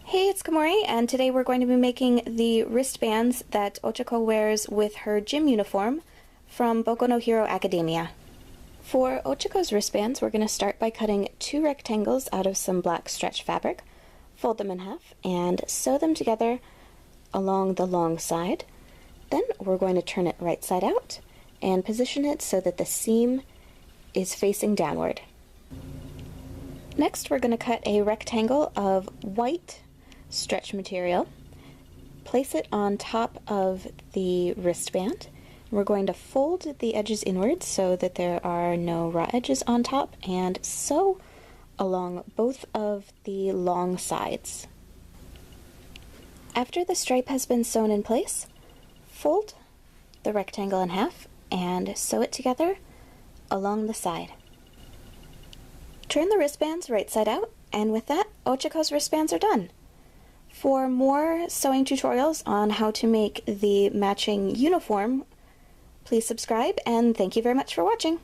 Hey, it's Komori, and today we're going to be making the wristbands that Ochako wears with her gym uniform from Boku No Hero Academia. For Ochako's wristbands, we're going to start by cutting 2 rectangles out of some black stretch fabric, fold them in half, and sew them together along the long side. Then we're going to turn it right side out and position it so that the seam is facing downward. Next, we're going to cut a rectangle of white stretch material, place it on top of the wristband. We're going to fold the edges inwards so that there are no raw edges on top and sew along both of the long sides. After the stripe has been sewn in place, fold the rectangle in half and sew it together along the side. Turn the wristbands right side out, and with that, Ochako's wristbands are done. For more sewing tutorials on how to make the matching uniform, please subscribe, and thank you very much for watching.